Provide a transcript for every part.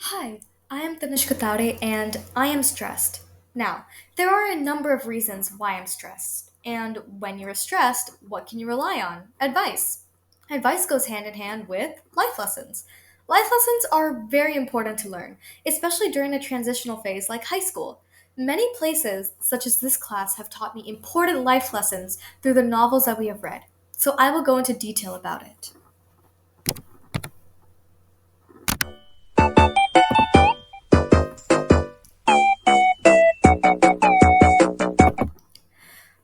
Hi, I am Tanishka Taure and I am stressed. Now, there are a number of reasons why I'm stressed. And when you're stressed, what can you rely on? Advice. Advice goes hand in hand with life lessons. Life lessons are very important to learn, especially during a transitional phase like high school. Many places, such as this class, have taught me important life lessons through the novels that we have read. So I will go into detail about it.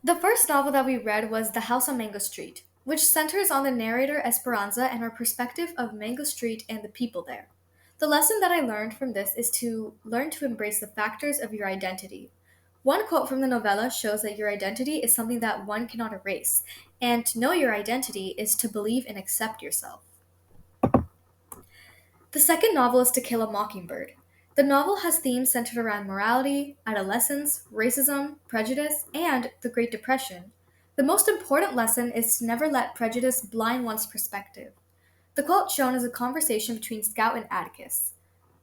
The first novel that we read was The House on Mango Street, which centers on the narrator Esperanza and her perspective of Mango Street and the people there. The lesson that I learned from this is to learn to embrace the factors of your identity. One quote from the novella shows that your identity is something that one cannot erase, and to know your identity is to believe and accept yourself. The second novel is To Kill a Mockingbird. The novel has themes centered around morality, adolescence, racism, prejudice, and the Great Depression. The most important lesson is to never let prejudice blind one's perspective. The quote shown is a conversation between Scout and Atticus.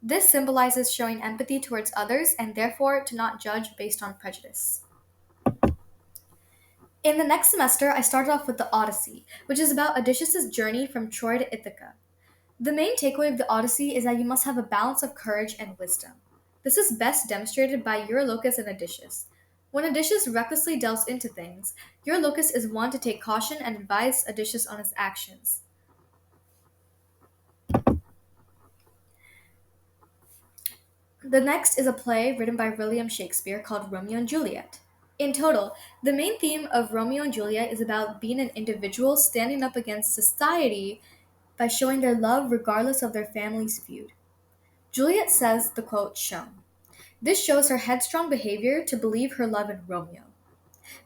This symbolizes showing empathy towards others and therefore to not judge based on prejudice. In the next semester, I started off with The Odyssey, which is about Odysseus' journey from Troy to Ithaca. The main takeaway of the Odyssey is that you must have a balance of courage and wisdom. This is best demonstrated by Eurylochus and Odysseus. When Odysseus recklessly delves into things, Eurylochus is one to take caution and advise Odysseus on his actions. The next is a play written by William Shakespeare called Romeo and Juliet. In total, the main theme of Romeo and Juliet is about being an individual standing up against society by showing their love regardless of their family's feud. Juliet says the quote shown. This shows her headstrong behavior to believe her love in Romeo.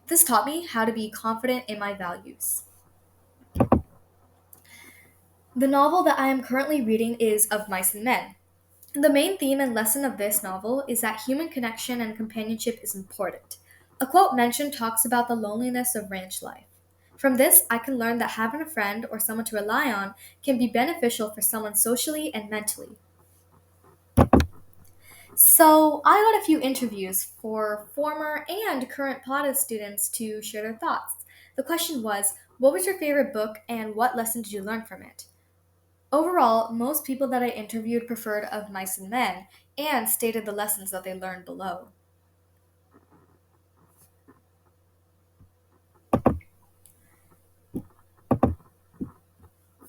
This taught me how to be confident in my values. The novel that I am currently reading is Of Mice and Men. The main theme and lesson of this novel is that human connection and companionship is important. A quote mentioned talks about the loneliness of ranch life. From this, I can learn that having a friend or someone to rely on can be beneficial for someone socially and mentally. So, I got a few interviews for former and current POTA students to share their thoughts. The question was, what was your favorite book and what lesson did you learn from it? Overall, most people that I interviewed preferred Of Mice and Men and stated the lessons that they learned below.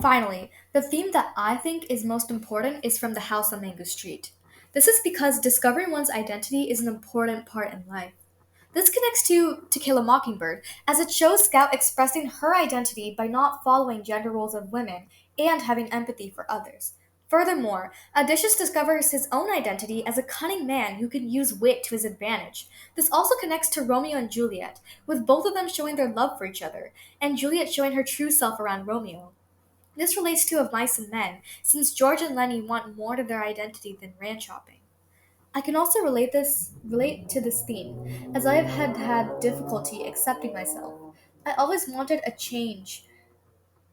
Finally, the theme that I think is most important is from The House on Mango Street. This is because discovering one's identity is an important part in life. This connects To Kill a Mockingbird, as it shows Scout expressing her identity by not following gender roles of women and having empathy for others. Furthermore, Odysseus discovers his own identity as a cunning man who can use wit to his advantage. This also connects to Romeo and Juliet, with both of them showing their love for each other, and Juliet showing her true self around Romeo. This relates to Of Mice and Men, since George and Lenny want more to their identity than ranch hopping. I can also relate to this theme, as I have had difficulty accepting myself. I always wanted a change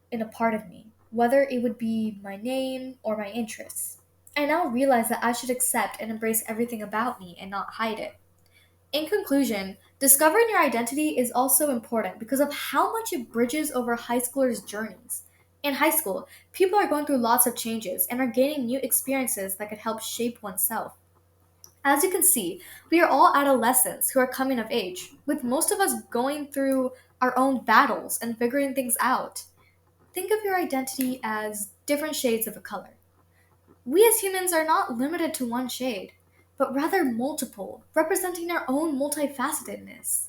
in a part of me, whether it would be my name or my interests. I now realize that I should accept and embrace everything about me and not hide it. In conclusion, discovering your identity is also important because of how much it bridges over high schoolers' journeys. In high school, people are going through lots of changes and are gaining new experiences that could help shape oneself. As you can see, we are all adolescents who are coming of age, with most of us going through our own battles and figuring things out. Think of your identity as different shades of a color. We as humans are not limited to one shade, but rather multiple, representing our own multifacetedness.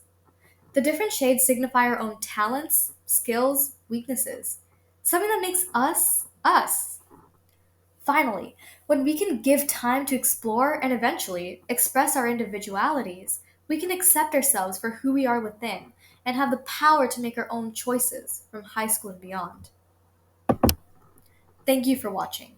The different shades signify our own talents, skills, weaknesses, something that makes us us. Finally, when we can give time to explore and eventually express our individualities, we can accept ourselves for who we are within and have the power to make our own choices from high school and beyond. Thank you for watching.